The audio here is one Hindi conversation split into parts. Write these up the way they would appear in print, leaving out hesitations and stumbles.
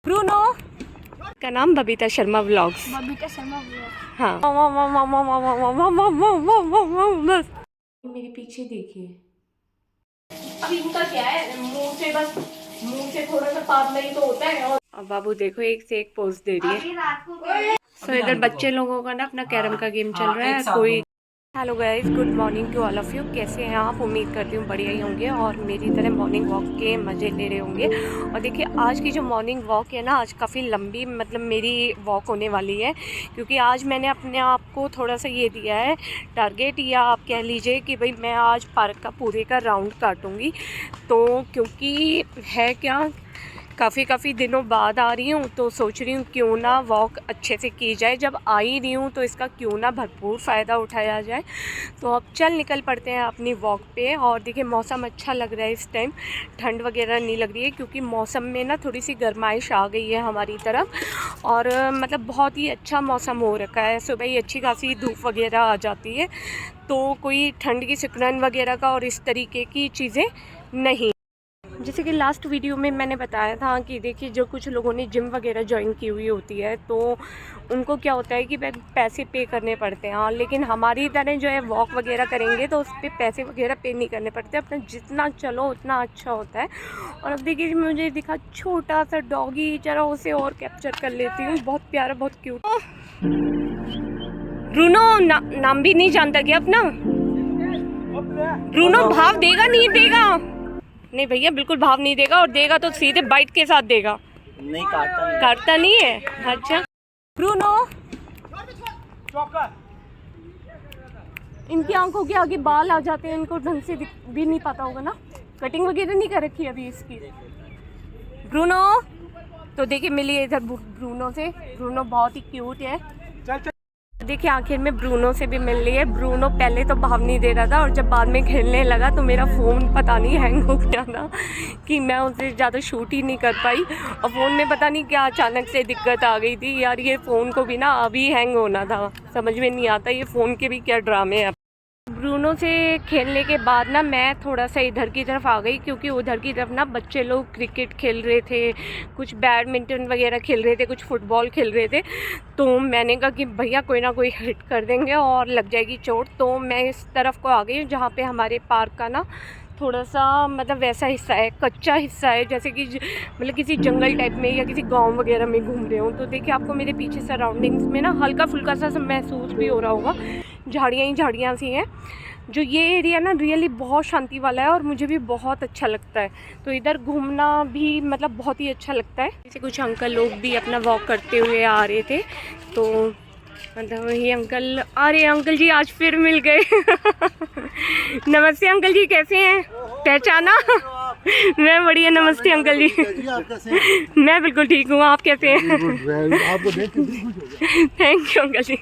ब्रूनो का नाम बबीता शर्मा व्लॉग्स। बबीता शर्मा व्लॉग। हाँ। बस मेरे पीछे देखिए। अब इनका क्या है, मुंह से बस मुंह से थोड़ा सा पागल ही तो होता है। और बाबू देखो एक से एक पोज दे रही है। सो इधर बच्चे लोगों का ना अपना कैरम का गेम चल रहा है। कोई hello guys, good morning to all of you. कैसे हैं आप? उम्मीद करती हूँ बढ़िया ही होंगे और मेरी तरह मॉर्निंग वॉक के मज़े ले रहे होंगे। और देखिए आज की जो मॉर्निंग वॉक है ना, आज काफ़ी लंबी मतलब मेरी वॉक होने वाली है, क्योंकि आज मैंने अपने आप को थोड़ा सा ये दिया है टारगेट, या आप कह लीजिए कि भाई मैं आज पार्क का पूरे का राउंड काटूँगी। तो क्योंकि है क्या, काफ़ी दिनों बाद आ रही हूँ तो सोच रही हूँ क्यों ना वॉक अच्छे से की जाए। जब आ ही रही हूँ तो इसका क्यों ना भरपूर फ़ायदा उठाया जाए। तो अब चल निकल पड़ते हैं अपनी वॉक पे। और देखिए मौसम अच्छा लग रहा है इस टाइम, ठंड वगैरह नहीं लग रही है, क्योंकि मौसम में ना थोड़ी सी गर्माइश आ गई है हमारी तरफ। और मतलब बहुत ही अच्छा मौसम हो रखा है। सुबह ही अच्छी खासी धूप वगैरह आ जाती है, तो कोई ठंड की सिकुड़न वगैरह का और इस तरीके की चीज़ें नहीं। जैसे कि लास्ट वीडियो में मैंने बताया था कि देखिए जो कुछ लोगों ने जिम वगैरह ज्वाइन की हुई होती है तो उनको क्या होता है कि पैसे पे करने पड़ते हैं। लेकिन हमारी तरह जो है वॉक वगैरह करेंगे तो उस पर पैसे वगैरह पे नहीं करने पड़ते, अपना जितना चलो उतना अच्छा होता है। और अब देखिए मुझे दिखा छोटा सा डॉगी, जरा उसे और कैप्चर कर लेती हूँ। बहुत प्यारा, बहुत क्यूट। ब्रूनो नाम भी नहीं जानता क्या अपना? ब्रूनो भाव देगा नहीं देगा? नहीं भैया बिल्कुल भाव नहीं देगा, और देगा तो सीधे बाइट के साथ देगा। नहीं काटता काटता नहीं है। अच्छा ब्रूनो, इनकी आंखों के आगे बाल आ जाते हैं, इनको ढंग से भी नहीं पता होगा ना, कटिंग वगैरह नहीं कर रखी अभी इसकी। ब्रूनो तो देखिए मिली इधर ब्रूनो से। ब्रूनो बहुत ही क्यूट है। देखिए आखिर में ब्रूनो से भी मिल रही है। ब्रूनो पहले तो भाव नहीं दे रहा था, और जब बाद में खेलने लगा तो मेरा फ़ोन पता नहीं हैंग हो गया था कि मैं उसे ज़्यादा शूट ही नहीं कर पाई। और फ़ोन में पता नहीं क्या अचानक से दिक्कत आ गई थी यार। ये फ़ोन को भी ना अभी हैंग होना था, समझ में नहीं आता ये फ़ोन के भी क्या ड्रामे हैं। ब्रूनो से खेलने के बाद ना मैं थोड़ा सा इधर की तरफ आ गई, क्योंकि उधर की तरफ ना बच्चे लोग क्रिकेट खेल रहे थे, कुछ बैडमिंटन वगैरह खेल रहे थे, कुछ फुटबॉल खेल रहे थे। तो मैंने कहा कि भैया कोई ना कोई हिट कर देंगे और लग जाएगी चोट। तो मैं इस तरफ को आ गई जहाँ पे हमारे पार्क का ना थोड़ा सा मतलब वैसा हिस्सा है, कच्चा हिस्सा है, जैसे कि मतलब किसी जंगल टाइप में या किसी गांव वगैरह में घूम रहे हो। तो देखिए आपको मेरे पीछे सराउंडिंग्स में ना हल्का फुल्का सा महसूस भी हो रहा होगा, झाड़ियाँ ही झाड़ियाँ सी हैं। जो ये एरिया ना रियली बहुत शांति वाला है और मुझे भी बहुत अच्छा लगता है। तो इधर घूमना भी मतलब बहुत ही अच्छा लगता है। जैसे कुछ अंकल लोग भी अपना वॉक करते हुए आ रहे थे, तो मतलब ये अंकल, अरे अंकल जी आज फिर मिल गए। नमस्ते अंकल जी, कैसे हैं? पहचाना? मैं बढ़िया। नमस्ते अंकल जी। मैं बिल्कुल ठीक हूँ, आप कैसे हैं? थैंक यू अंकल जी।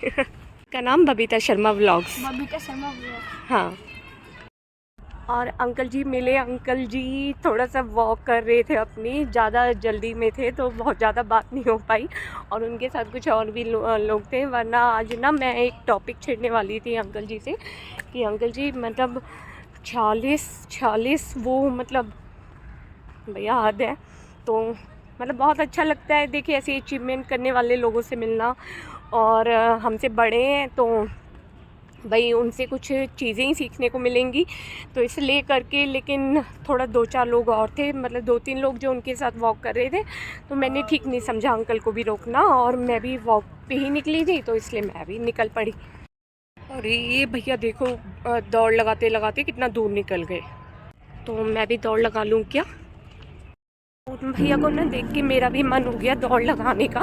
का नाम बबीता शर्मा व्लॉग्स। बबीता शर्मा व्लॉग। हाँ। और अंकल जी मिले। अंकल जी थोड़ा सा वॉक कर रहे थे अपनी, ज़्यादा जल्दी में थे तो बहुत ज़्यादा बात नहीं हो पाई, और उनके साथ कुछ और भी लोग थे। वरना आज ना मैं एक टॉपिक छेड़ने वाली थी अंकल जी से कि अंकल जी मतलब 46 वो मतलब भैया हद है। तो मतलब बहुत अच्छा लगता है देखिए ऐसे अचीवमेंट करने वाले लोगों से मिलना। और हमसे बड़े हैं तो भाई उनसे कुछ चीज़ें ही सीखने को मिलेंगी, तो इसलिए करके। लेकिन थोड़ा 2-4 लोग और थे, मतलब 2-3 लोग जो उनके साथ वॉक कर रहे थे, तो मैंने ठीक नहीं समझा अंकल को भी रोकना, और मैं भी वॉक पे ही निकली थी तो इसलिए मैं भी निकल पड़ी। और ये भैया देखो दौड़ लगाते लगाते कितना दूर निकल गए, तो मैं भी दौड़ लगा लूँ क्या? भैया को ना देख के मेरा भी मन हो गया दौड़ लगाने का,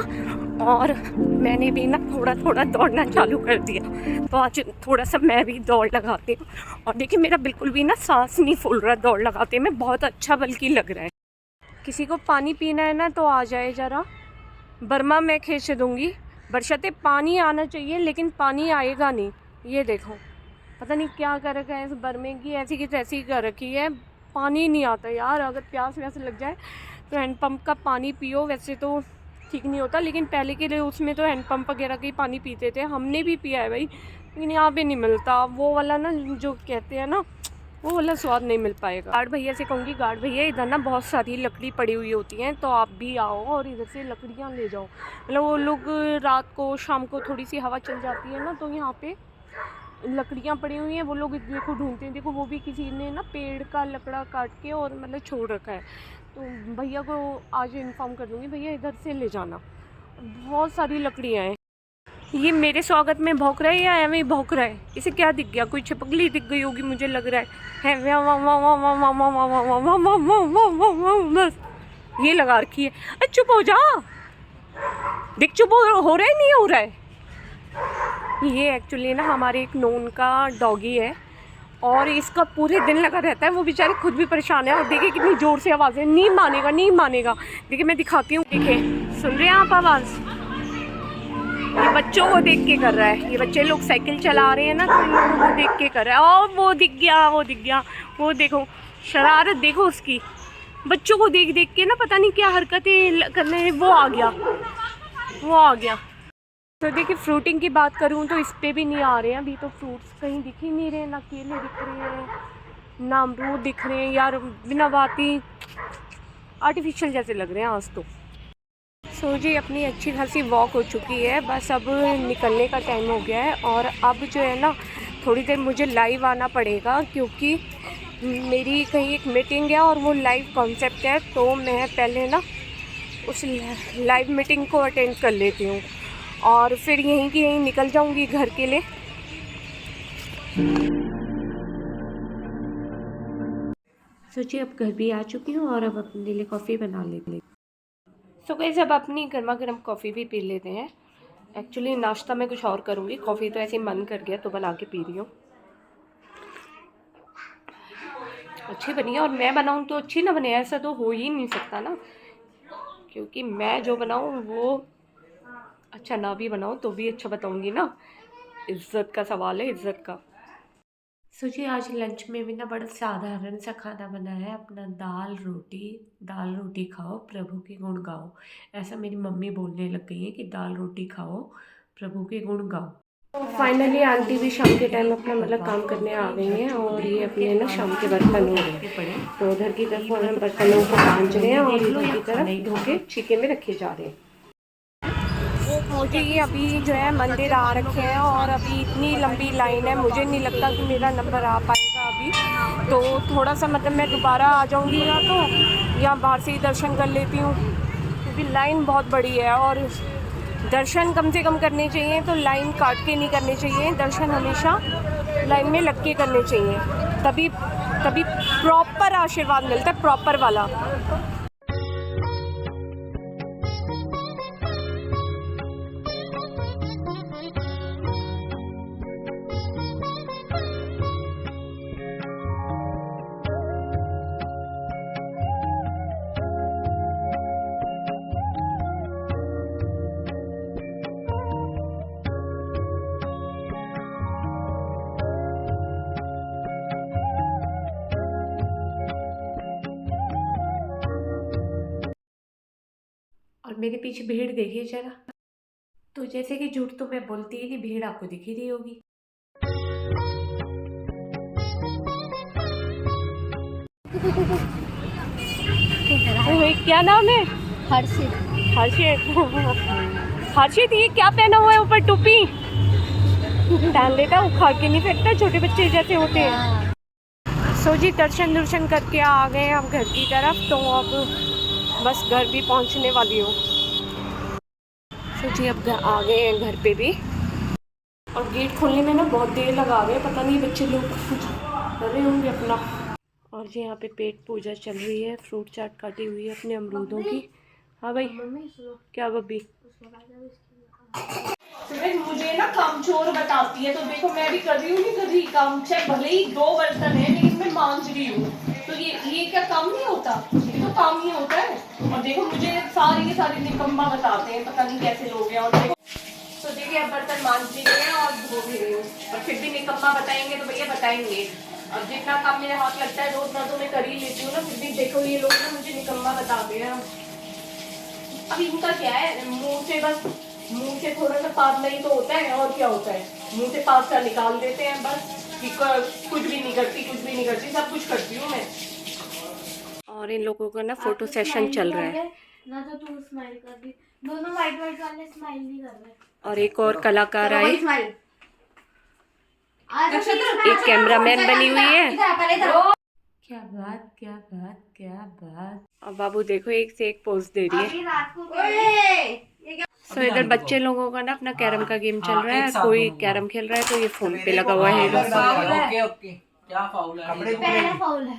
और मैंने भी ना थोड़ा थोड़ा दौड़ना चालू कर दिया। तो आज थोड़ा सा मैं भी दौड़ लगाती हूँ। और देखिए मेरा बिल्कुल भी ना सांस नहीं फूल रहा दौड़ लगाते में, बहुत अच्छा बल्कि लग रहा है। किसी को पानी पीना है ना तो आ जाए ज़रा, बर्मा मैं खींच दूँगी। बरसाते पानी आना चाहिए लेकिन पानी आएगा नहीं। ये देखो पता नहीं क्या कर रखा है इस बर्मे की, ऐसी की तैसी कर रखी है, पानी नहीं आता यार। अगर प्यास व्यास लग जाए तो हैंडपम्प का पानी पियो, वैसे तो ठीक नहीं होता, लेकिन पहले के लिए उसमें तो हैंडपम्प वगैरह का ही पानी पीते थे, हमने भी पिया है भाई। लेकिन यहाँ पे नहीं मिलता वो वाला ना, जो कहते हैं ना वो वाला स्वाद नहीं मिल पाएगा। गार्ड भैया से कहूँगी, गार्ड भैया इधर ना बहुत सारी लकड़ी पड़ी हुई होती हैं, तो आप भी आओ और इधर से लकड़ियाँ ले जाओ। मतलब वो लोग रात को शाम को थोड़ी सी हवा चल जाती है ना, तो यहाँ पे लकड़ियाँ पड़ी हुई हैं, वो लोग देखो ढूंढते हैं। देखो वो भी किसी ने ना पेड़ का लकड़ा काट के और मतलब छोड़ रखा है, तो भैया को आज इन्फॉर्म कर दूँगी, भैया इधर से ले जाना। बहुत सारी लकड़ियाँ हैं। ये मेरे स्वागत में भौंक रहा है या एवं भौंक रहा है? इसे क्या दिख गया? कोई छिपकली दिख गई होगी मुझे लग रहा है। बस ये लगा रखी है। चुप हो जा, देख चुप हो रहा है नहीं हो रहा है। ये एक्चुअली ना हमारे एक नोन का डॉगी है और इसका पूरे दिन लगा रहता है। वो बेचारे खुद भी परेशान है और देखिए कितनी ज़ोर से आवाज़ है। नहीं मानेगा नहीं मानेगा। देखिए मैं दिखाती हूँ, देखिए सुन रहे हैं आप आवाज़? ये बच्चों को देख के कर रहा है। ये बच्चे लोग साइकिल चला रहे हैं ना, तो इन लोगों को देख के कर रहा है। और वो दिख गया, वो दिख गया, वो देखो शरारत देखो उसकी। बच्चों को देख देख के ना पता नहीं क्या हरकतें करने, वो आ गया, वो आ गया। तो देखिए फ्रूटिंग की बात करूँ तो इस पे भी नहीं आ रहे हैं अभी। तो फ्रूट्स कहीं दिख ही नहीं रहे, ना केले दिख रहे हैं ना अमरूद दिख रहे हैं। यार बिना बात ही आर्टिफिशियल जैसे लग रहे हैं आज तो। सो जी अपनी अच्छी खासी वॉक हो चुकी है, बस अब निकलने का टाइम हो गया है। और अब जो है ना थोड़ी देर मुझे लाइव आना पड़ेगा, क्योंकि मेरी कहीं एक मीटिंग है और वो लाइव कॉन्सेप्ट है। तो मैं पहले ना उस लाइव मीटिंग को अटेंड कर लेती हूँ और फिर यहीं की यहीं निकल जाऊँगी घर के लिए। सोचिए अब घर भी आ चुकी हूँ और अब अपने लिए कॉफ़ी बना लेती हूँ। तो गाइस अब अपनी गर्मा गर्म कॉफ़ी भी पी लेते हैं। एक्चुअली नाश्ता मैं कुछ और करूँगी, कॉफ़ी तो ऐसे ही मन कर गया तो बना के पी रही हूँ। अच्छी बनी है, और मैं बनाऊँ तो अच्छी ना बने ऐसा तो हो ही नहीं सकता ना, क्योंकि मैं जो बनाऊँ वो अच्छा ना भी बनाऊँ तो भी अच्छा बताऊँगी ना। इज़्ज़त का सवाल है, इज़्ज़त का। सोचिए आज लंच में भी ना बड़ा साधारण सा खाना बना है अपना, दाल रोटी खाओ प्रभु के गुण गाओ। ऐसा मेरी मम्मी बोलने लग गई है कि दाल रोटी खाओ प्रभु के गुण गाओ। तो फाइनली आंटी भी शाम के टाइम अपना मतलब काम करने आ गई हैं और ये अपने ना शाम के बर्तन हो रहे हैं। तो उधर की तरफ हम बर्तनों को मांज रहे हैं और इधर की तरफ धो के छीके में रखे जा रहे हैं। मुझे ये अभी जो है मंदिर आ रखे हैं और अभी इतनी लंबी लाइन है, मुझे नहीं लगता कि मेरा नंबर आ पाएगा अभी। तो थोड़ा सा मतलब मैं दोबारा आ जाऊंगी या तो या बाहर से ही दर्शन कर लेती हूँ, क्योंकि लाइन बहुत बड़ी है और दर्शन कम से कम करने चाहिए तो लाइन काट के नहीं करने चाहिए। दर्शन हमेशा लाइन में लग के करने चाहिए, तभी प्रॉपर आशीर्वाद मिलता है, प्रॉपर वाला। और मेरे पीछे भीड़ देखिए जरा, तो जैसे कि झूठ तो मैं बोलती ही नहीं, भीड़ आपको दिख ही रही होगी। क्या नाम है? हर्षित। हर्षित। हर्षित ये क्या पहना हुआ है ऊपर? टोपी डाल लेता, उखाड़ के नहीं फेंकता, छोटे बच्चे जैसे होते हैं। सो जी दर्शन करके आ गए हैं अब घर की तरफ, तो अब बस घर भी पहुंचने वाली हूँ। सो जी अब आ गए हैं घर पे भी, और गेट खोलने में ना बहुत देर लगा गए, पता नहीं बच्चे लोग कुछ कर रहे होंगे अपना। और जी यहाँ पे पेट पूजा चल रही है, फ्रूट चाट काटी हुई है अपने अमरूदों की। हाँ भाई क्या बब्बी? मुझे ना कामचोर बताती है, तो देखो मैं भी कर रही हूँ, नहीं कर रही काम, चाहे भले ही 2 बर्तन है लेकिन मैं मांझ रही हूँ। तो ये क्या काम नहीं होता? ये तो काम ही होता है। और देखो मुझे सारी निकम्मा बताते हैं, पता नहीं कैसे लोग हैं। और देखो तो देखिए अब बर्तन मांझ भी रहे हैं और धो भी रही हूँ, और फिर भी निकम्मा बताएंगे तो भैया बताएंगे। अब जितना काम मेरे हाथ लगता है रोज ना तो मैं कर ही लेती हूँ ना, फिर भी देखो ये लोग ना मुझे निकम्मा बताते हैं। अब इनका क्या है, मुंह से थोड़ा सा पादला ही तो होता है, और क्या होता है, मुंह से पादला निकाल देते हैं बस। कि कुछ भी नहीं करती, सब कुछ करती हूँ मैं। और इन लोगों का ना फोटो सेशन चल रहा है ना, तो तू स्माइल कर दी। दोनों वाइट वाइट वाले स्माइल नहीं कर रहे। और एक और कलाकार आई, एक कैमरामैन बनी हुई है। क्या बात, क्या बात, क्या बात। और बाबू देखो एक से एक पोज दे रही है। रात को सो इधर बच्चे लोगों का ना अपना कैरम का गेम चल रहा है। कोई कैरम खेल रहा है तो ये फोन पे लगा हुआ है। ओके क्या फाउल है? पहला फाउल है।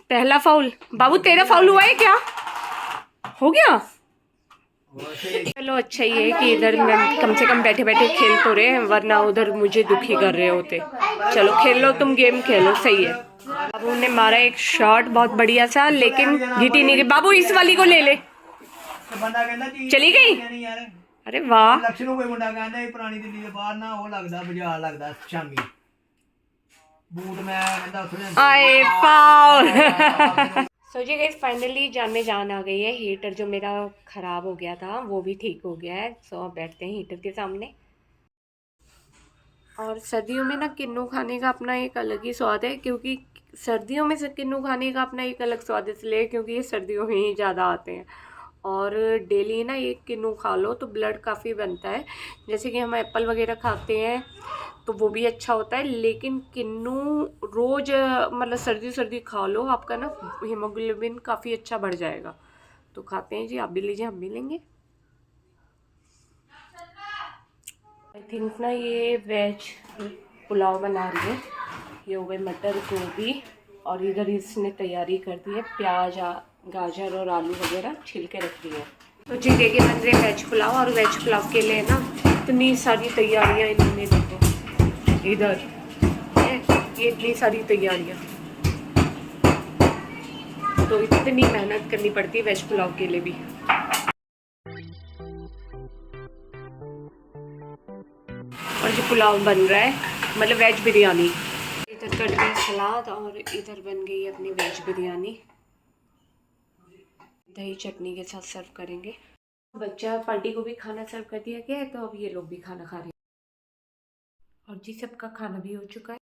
पहला फाउल। बाबू तेरा फाउल हुआ है क्या? हो गया? चलो अच्छा ही है कि इधर मैं कम से कम बैठे बैठे खेल तो रहे हैं, वरना उधर मुझे दुखी कर रहे होते। चलो खेल लो, तुम गेम खेलो, सही है। बाबू ने मारा एक शॉट बहुत बढ़िया सा, लेकिन घिटी नहीं गई। बाबू इस वाली को ले ले। चली गई। अरे वाह। लक्ष्मण कोई मुंडा कहंदा पुरानी दिल्ली दे बाहर ना वो लगदा बाजार लगदा शामी बूट मैं कहंदा उत्थे आए फाउल। सो जी गाइस फाइनली जान में जान आ गई है। हीटर जो मेरा ख़राब हो गया था वो भी ठीक हो गया है। सो अब बैठते हैं हीटर के सामने। और सर्दियों में ना किन्नू खाने का अपना एक अलग ही स्वाद है, क्योंकि सर्दियों में से किन्नू खाने का अपना एक अलग स्वाद इसलिए क्योंकि ये सर्दियों में ही ज़्यादा आते हैं। और डेली ना एक किन्नू खा लो तो ब्लड काफ़ी बनता है। जैसे कि हम एप्पल वगैरह खाते हैं तो वो भी अच्छा होता है, लेकिन किन्नू रोज़ मतलब सर्दी सर्दी खा लो, आपका ना हीमोग्लोबिन काफ़ी अच्छा बढ़ जाएगा। तो खाते हैं जी, आप भी लीजिए, हम भी लेंगे। आई थिंक ना ये वेज पुलाव बना रही है। ये हो गए मटर गोभी और इधर इसने तैयारी कर दी है, प्याज गाजर और आलू वगैरह छिल के रख दी है। तो जी देखिए बन रहे वेज पुलाव, और वेज पुलाव के लिए ना इतनी सारी तैयारियां इन्होंने, देखो इधर ये इतनी सारी तैयारियां, तो इतनी मेहनत करनी पड़ती है वेज पुलाव के लिए भी। और जो पुलाव बन रहा है मतलब वेज बिरयानी। इधर कट गया सलाद और इधर बन गई अपनी वेज बिरयानी। दही चटनी के साथ सर्व करेंगे। बच्चा पार्टी को भी खाना सर्व कर दिया गया है, तो अब ये लोग भी खाना खा रहे हैं। और जी सबका खाना भी हो चुका है।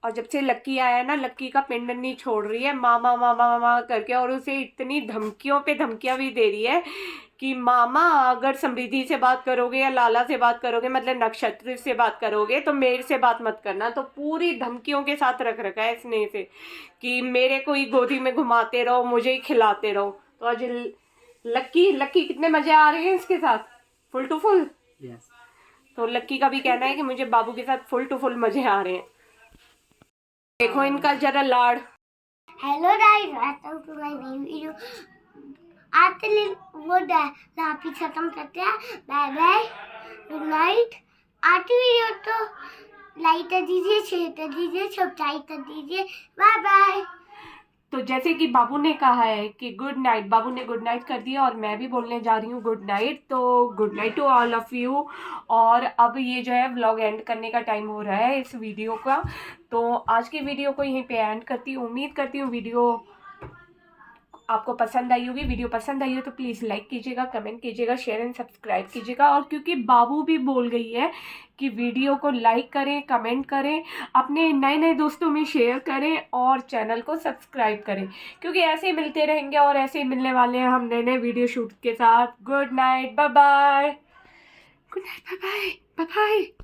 और जब से लक्की आया ना, लक्की का पिंड नहीं छोड़ रही है, मामा मामा मामा करके, और उसे इतनी धमकियों पे धमकियां भी दे रही है कि मामा अगर समृद्धि से बात करोगे या लाला से बात करोगे, मतलब नक्षत्र से बात करोगे, तो मेरे से बात मत करना। तो पूरी धमकियों के साथ रख रखा है इसने से कि मेरे को ही गोदी में घुमाते रहो, मुझे ही खिलाते रहो। तो आज लक्की कितने मजे आ रहे हैं इसके साथ, फुल टू फुल। तो लक्की का भी कहना है कि मुझे बाबू के साथ फुल टू फुल मजे आ रहे हैं। देखो इनका जरा लाड़। Hello guys, welcome to my new video. आज के लिए वो लापी खत्म करते हैं। Bye bye, good night. आज की वीडियो तो लाइक कर दीजिए, शेयर कर दीजिए, सब्सक्राइब कर दीजिए। Bye bye. तो जैसे कि बाबू ने कहा है कि गुड नाइट, बाबू ने गुड नाइट कर दिया और मैं भी बोलने जा रही हूँ गुड नाइट। तो good night to all of you. और अब ये जो है व्लॉग एंड करने का टाइम हो रहा है इस वीडियो का। तो आज की वीडियो को यहीं पे एंड करती हूँ। उम्मीद करती हूँ वीडियो आपको पसंद आई होगी। वीडियो पसंद आई हो तो प्लीज़ लाइक कीजिएगा, कमेंट कीजिएगा, शेयर एंड सब्सक्राइब कीजिएगा। और क्योंकि बाबू भी बोल गई है कि वीडियो को लाइक करें, कमेंट करें, अपने नए नए दोस्तों में शेयर करें और चैनल को सब्सक्राइब करें, क्योंकि ऐसे ही मिलते रहेंगे और ऐसे ही मिलने वाले हैं हम नए नए वीडियो शूट के साथ। Good night, bye bye. Good night, bye bye, bye bye.